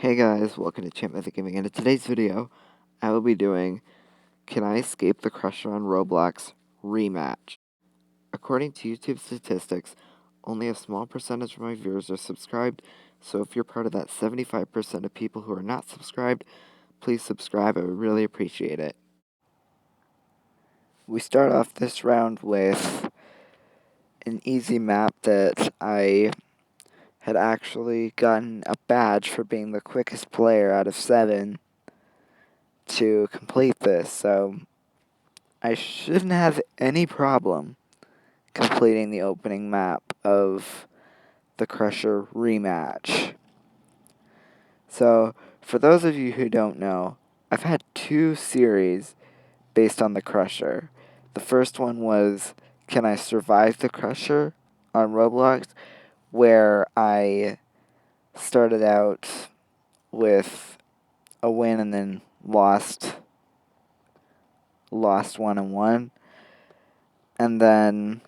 Hey guys, welcome to Champ Method Gaming, and in today's video, I will be doing Can I Escape the CrusheR on Roblox Rematch. According to YouTube statistics, only a small percentage of my viewers are subscribed, so if you're part of that 75% of people who are not subscribed, please subscribe, I would really appreciate it. We start off this round with an easy map that I had actually gotten a badge for being the quickest player out of 7 to complete this, so I shouldn't have any problem completing the opening map of the CrusheR Rematch. So, for those of you who don't know, I've had 2 series based on the CrusheR. The first one was Can I Survive the CrusheR on Roblox, where I started out with a win and then lost 1-1. And then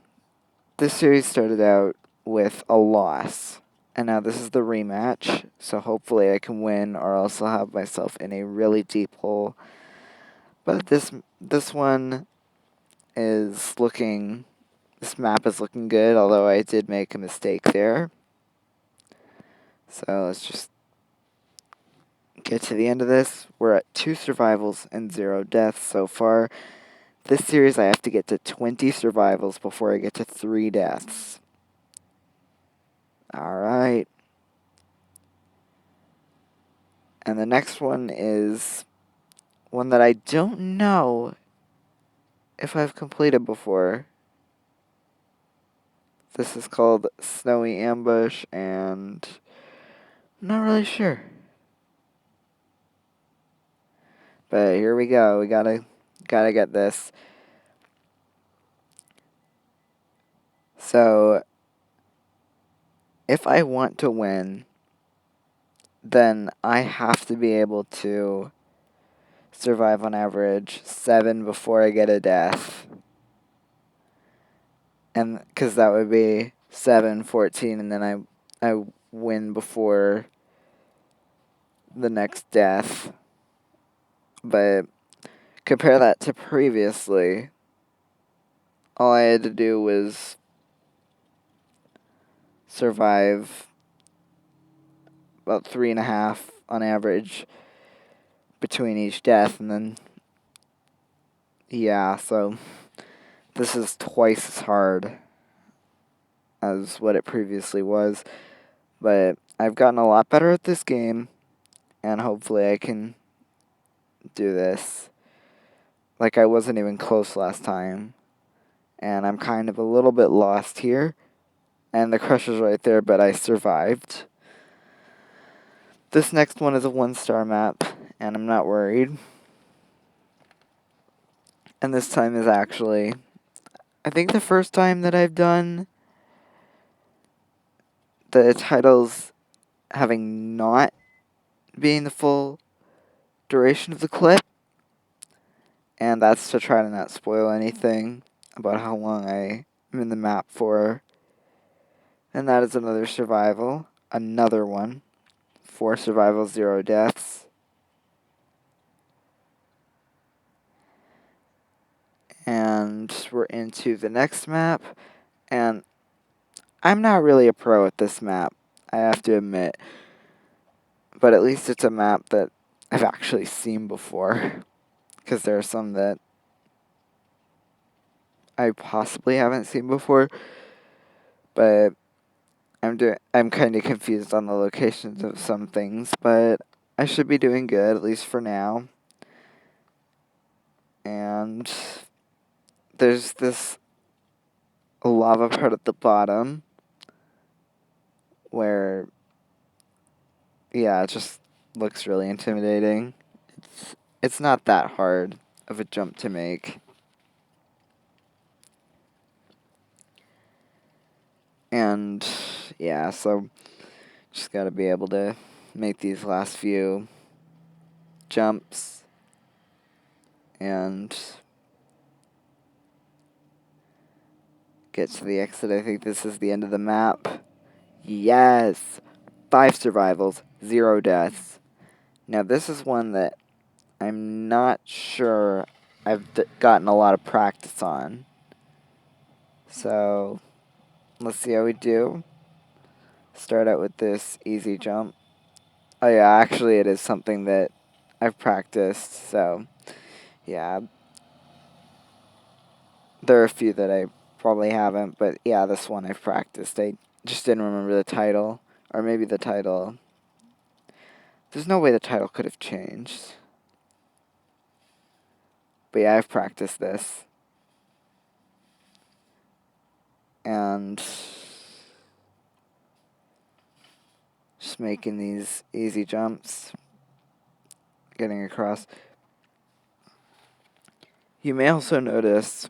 this series started out with a loss. And now this is the rematch, so hopefully I can win, or else I'll have myself in a really deep hole. But this one is looking, this map is looking good, although I did make a mistake there. So let's just get to the end of this. We're at 2 survivals and 0 deaths so far. This series I have to get to 20 survivals before I get to 3 deaths. Alright. And the next one is one that I don't know if I've completed before. This is called Snowy Ambush, and I'm not really sure. But here we go. We gotta get this. So, if I want to win, then I have to be able to survive on average 7 before I get a death. And because that would be 7, 14, and then I win before the next death. But compare that to previously, all I had to do was survive about 3.5 on average between each death, and then, yeah, so this is twice as hard as what it previously was. But I've gotten a lot better at this game, and hopefully I can do this. Like, I wasn't even close last time, and I'm kind of a little bit lost here. And the CrusheR's right there, but I survived. This next one is a 1-star map, and I'm not worried. And this time is actually, I think, the first time that I've done the titles having not being the full duration of the clip. And that's to try to not spoil anything about how long I am in the map for. And that is another survival. Another one. 4 survivals, 0 deaths. And we're into the next map. And I'm not really a pro at this map, I have to admit. But at least it's a map that I've actually seen before. Because there are some that I possibly haven't seen before. But I'm kind of confused on the locations of some things, but I should be doing good, at least for now. And there's this lava part at the bottom where, yeah, it just looks really intimidating. It's not that hard of a jump to make. And, yeah, so just gotta be able to make these last few jumps and get to the exit. I think this is the end of the map. Yes! 5 survivals, 0 deaths. Now this is one that I'm not sure I've gotten a lot of practice on. So let's see how we do. Start out with this easy jump. Oh yeah, actually it is something that I've practiced, so yeah. There are a few that I probably haven't, but yeah, this one I've practiced. I just didn't remember the title. Or maybe the title. There's no way the title could have changed. But yeah, I've practiced this. And just making these easy jumps. Getting across. You may also notice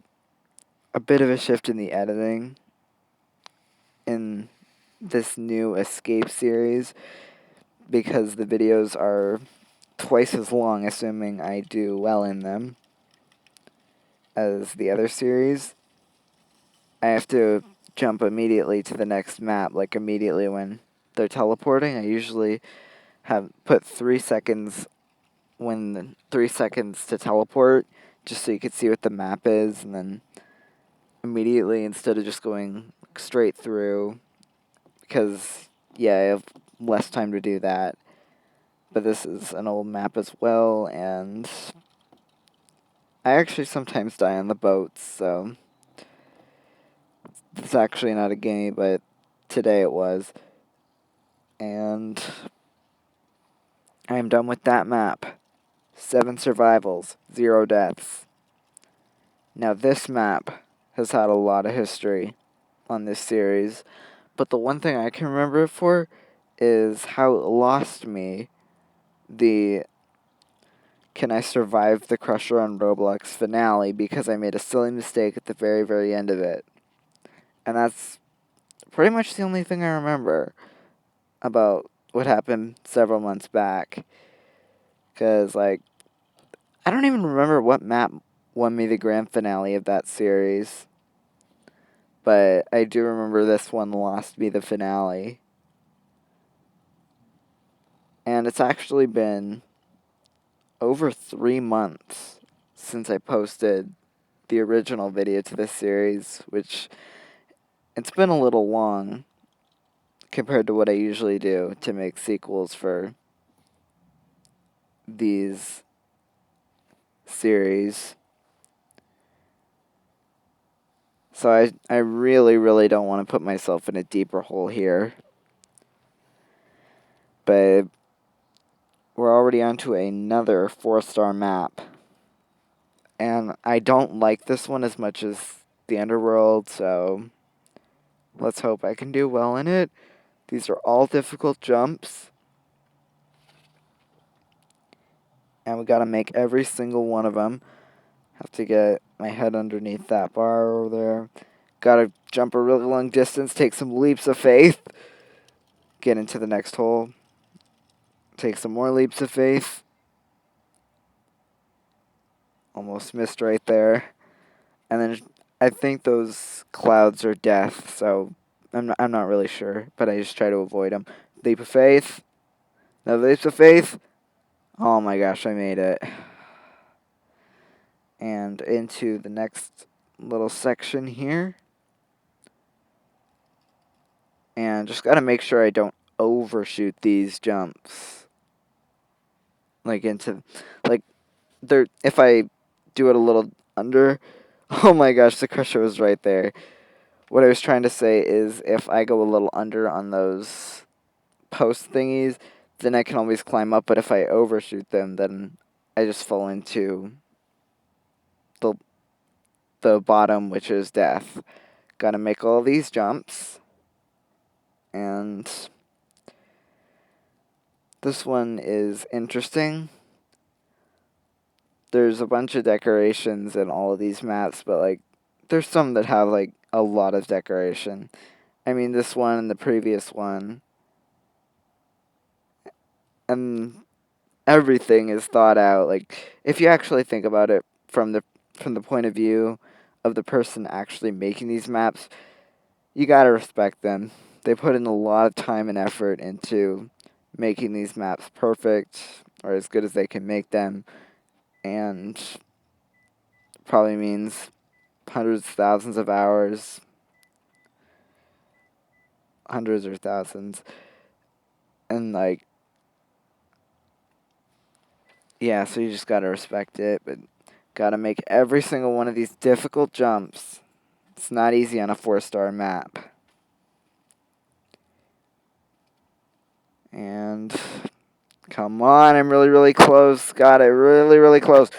a bit of a shift in the editing in this new Escape series, because the videos are twice as long, assuming I do well in them, as the other series. I have to jump immediately to the next map, like immediately when they're teleporting. I usually have put 3 seconds when 3 seconds to teleport, just so you could see what the map is, and then immediately, instead of just going straight through, because yeah, I have less time to do that. But this is an old map as well, and I actually sometimes die on the boats, so it's actually not a game, but today it was. And I am done with that map. 7 survivals, 0 deaths. Now this map has had a lot of history on this series, but the one thing I can remember it for is how it lost me the Can I Survive the CrusheR on Roblox finale, because I made a silly mistake at the very, very end of it. And that's pretty much the only thing I remember about what happened several months back. Because, like, I don't even remember what map won me the grand finale of that series. But I do remember this one lost me the finale. And it's actually been over 3 months since I posted the original video to this series, which it's been a little long compared to what I usually do to make sequels for these series. So I really, really don't want to put myself in a deeper hole here. But we're already on to another 4-star map. And I don't like this one as much as the Underworld, so let's hope I can do well in it. These are all difficult jumps. And we gotta make every single one of them. Have to get my head underneath that bar over there. Gotta jump a really long distance, take some leaps of faith. Get into the next hole. Take some more leaps of faith. Almost missed right there. And then I think those clouds are death, so I'm not really sure, but I just try to avoid them. Leap of faith. Another leap of faith. Oh my gosh, I made it. And into the next little section here. And just gotta make sure I don't overshoot these jumps. Like if I do it a little under, oh my gosh, the CrusheR was right there. What I was trying to say is, if I go a little under on those post thingies, then I can always climb up, but if I overshoot them, then I just fall into the bottom, which is death. Gotta make all these jumps. And this one is interesting. There's a bunch of decorations in all of these maps, but like there's some that have like a lot of decoration. I mean, this one and the previous one. And everything is thought out. Like, if you actually think about it from the point of view of the person actually making these maps, you gotta respect them. They put in a lot of time and effort into making these maps perfect. or as good as they can make them, and probably means hundreds, thousands of hours, hundreds or thousands, and like, yeah, so you just gotta respect it, but gotta make every single one of these difficult jumps. It's not easy on a 4-star map. And come on, I'm really, really close. Got it, really, really close.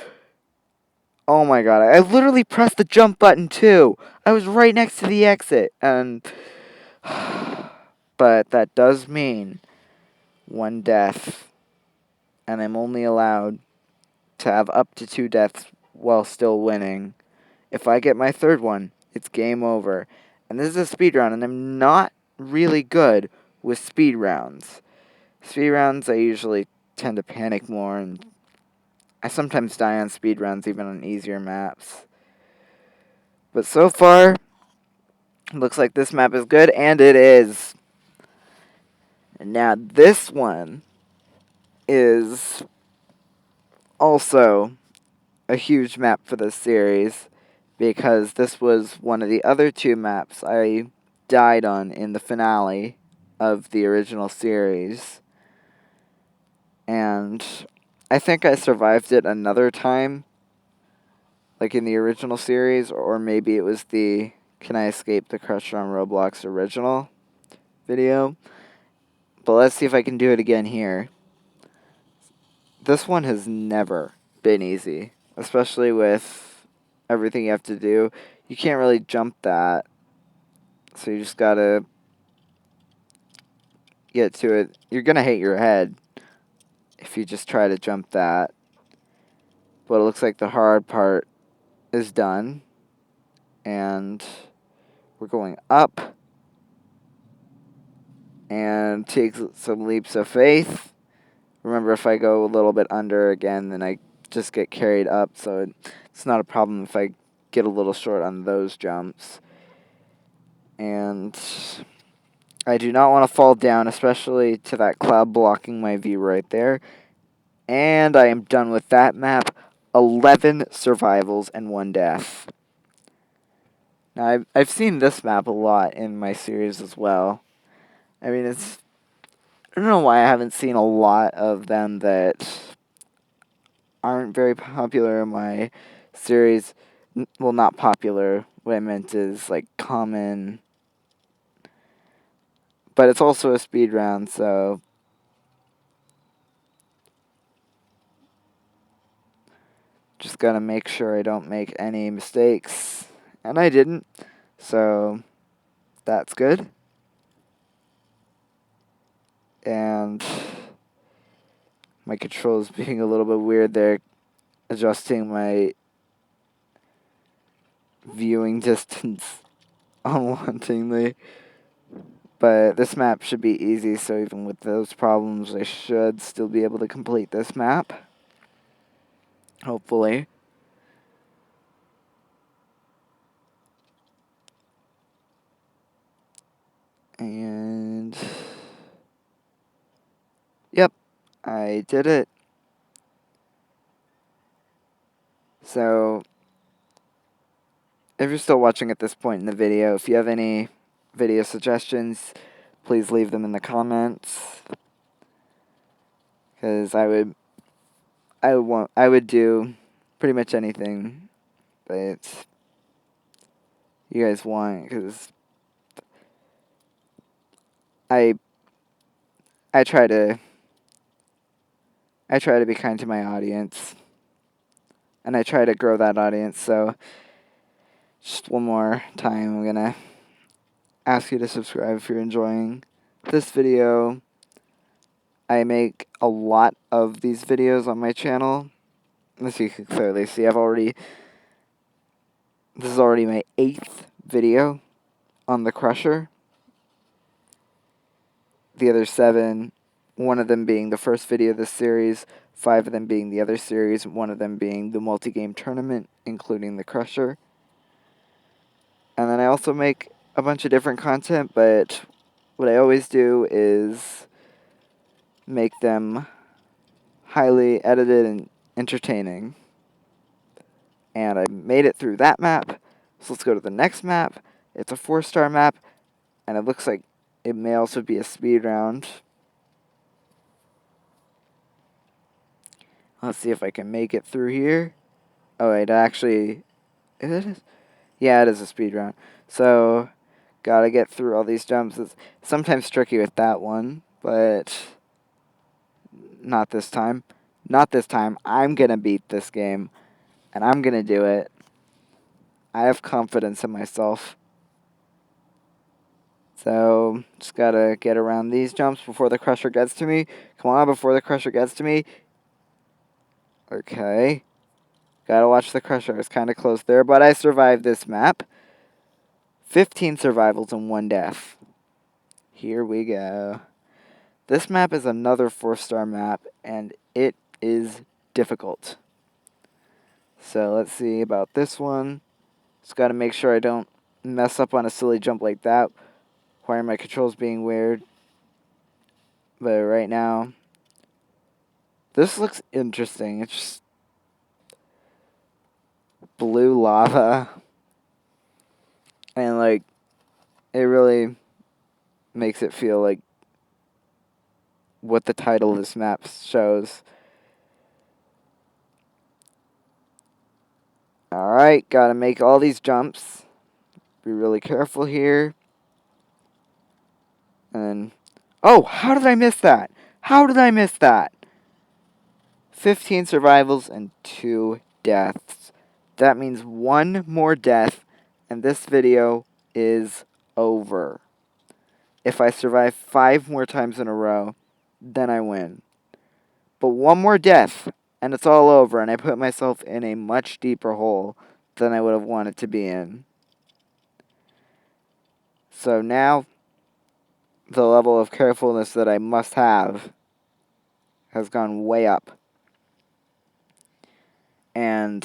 Oh my god, I literally pressed the jump button too. I was right next to the exit, and but that does mean one death, and I'm only allowed to have up to 2 deaths while still winning. If I get my third one, it's game over. And this is a speed round, and I'm not really good with speed rounds. Speed rounds, I usually tend to panic more, and I sometimes die on speed rounds, even on easier maps. But so far, looks like this map is good, and it is. And now this one is also a huge map for this series, because this was one of the other 2 maps I died on in the finale of the original series. And I think I survived it another time, like in the original series, or maybe it was the Can I Escape the CrusheR on Roblox original video. But let's see if I can do it again here. This one has never been easy, especially with everything you have to do. You can't really jump that, so you just gotta get to it. You're gonna hate your head if you just try to jump that. But it looks like the hard part is done, and we're going up, and take some leaps of faith. Remember, if I go a little bit under again, then I just get carried up, so it's not a problem if I get a little short on those jumps. And I do not want to fall down, especially to that cloud blocking my view right there. And I am done with that map. 11 survivals and 1 death. Now, I've seen this map a lot in my series as well. I mean, I don't know why I haven't seen a lot of them that aren't very popular in my series. Well, not popular. What I meant is, like, common. But it's also a speed round, so just gotta make sure I don't make any mistakes. And I didn't, so that's good. And my controls being a little bit weird there, adjusting my viewing distance unwantingly. But this map should be easy, so even with those problems, I should still be able to complete this map. Hopefully. And yep, I did it. So if you're still watching at this point in the video, if you have any video suggestions, please leave them in the comments, because I would do pretty much anything that you guys want, because I I try to be kind to my audience, and I try to grow that audience. So just one more time, I'm gonna ask you to subscribe if you're enjoying this video. I make a lot of these videos on my channel. As you can clearly see, this is already my 8th video on the CrusheR. The other 7, one of them being the first video of this series, 5 of them being the other series, one of them being the multi-game tournament, including the CrusheR. And then I also make a bunch of different content, but what I always do is make them highly edited and entertaining. And I made it through that map. So let's go to the next map. It's a 4-star map, and it looks like it may also be a speed round. Let's see if I can make it through here. Oh, it actually... Is it? Yeah, it is a speed round. So, gotta get through all these jumps. It's sometimes tricky with that one, but not this time. Not this time. I'm gonna beat this game, and I'm gonna do it. I have confidence in myself. So, just gotta get around these jumps before the CrusheR gets to me. Come on, before the CrusheR gets to me. Okay. Gotta watch the CrusheR. It's kind of close there, but I survived this map. 15 survivals and 1 death. Here we go. This map is another 4-star map, and it is difficult. So let's see about this one. Just gotta make sure I don't mess up on a silly jump like that. Why are my controls being weird? But right now, this looks interesting. It's just blue lava. And like, it really makes it feel like what the title of this map shows. Alright, gotta make all these jumps. Be really careful here. And oh, how did I miss that? How did I miss that? 15 survivals and 2 deaths. That means 1 more death, and this video is over. If I survive 5 more times in a row, then I win. But 1 more death, and it's all over, and I put myself in a much deeper hole than I would have wanted to be in. So now, the level of carefulness that I must have has gone way up. And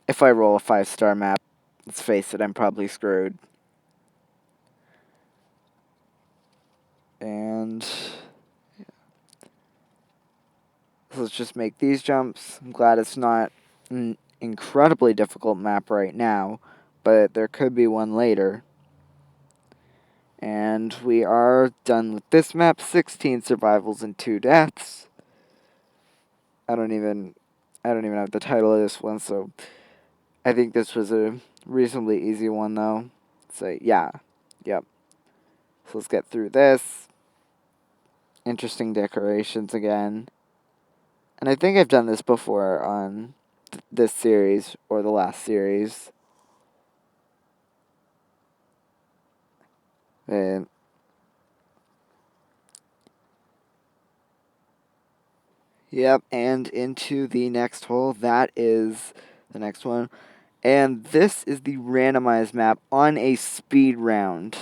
if I roll a 5-star map, let's face it, I'm probably screwed. And so let's just make these jumps. I'm glad it's not an incredibly difficult map right now, but there could be one later. And we are done with this map. 16 survivals and 2 deaths. I don't even have the title of this one, so I think this was a reasonably easy one, though. So, yeah. Yep. So let's get through this. Interesting decorations again. And I think I've done this before on this series, or the last series. And yep, and into the next hole. That is the next one. And this is the randomized map on a speed round.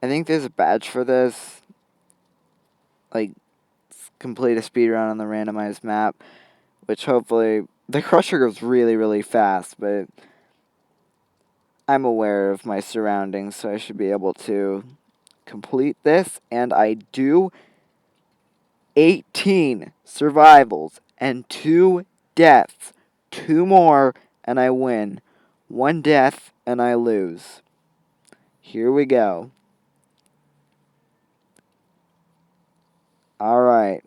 I think there's a badge for this. Like, complete a speed round on the randomized map. Which hopefully, the CrusheR goes really, really fast. But I'm aware of my surroundings, so I should be able to complete this. And I do. 18 survivals and 2 deaths. 2 more and I win. 1 death and I lose. Here we go. Alright.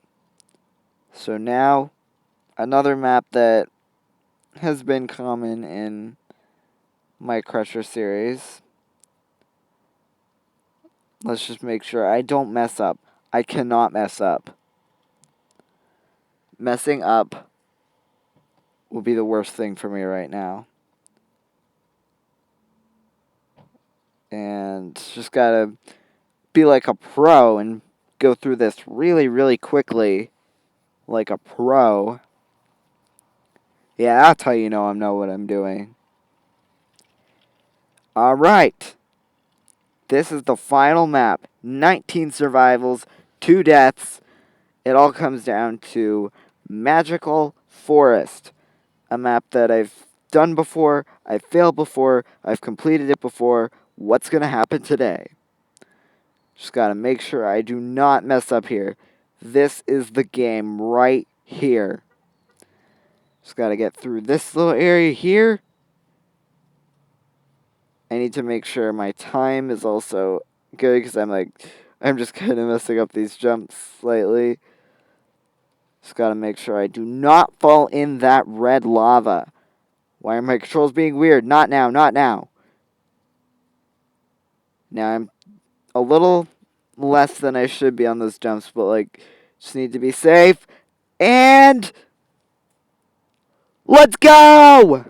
So now, another map that has been common in my CrusheR series. Let's just make sure I don't mess up. I cannot mess up. Messing up will be the worst thing for me right now. And just gotta be like a pro and go through this really, really quickly. Like a pro. Yeah, that's how you know I know what I'm doing. Alright. This is the final map. 19 survivals, 2 deaths. It all comes down to Magical Forest. A map that I've done before, I've failed before, I've completed it before. What's going to happen today? Just got to make sure I do not mess up here. This is the game right here. Just gotta get through this little area here. I need to make sure my time is also good because I'm just kind of messing up these jumps slightly. Just gotta make sure I do not fall in that red lava. Why are my controls being weird? Not now, not now. Now I'm a little less than I should be on those jumps, but just need to be safe. And let's go!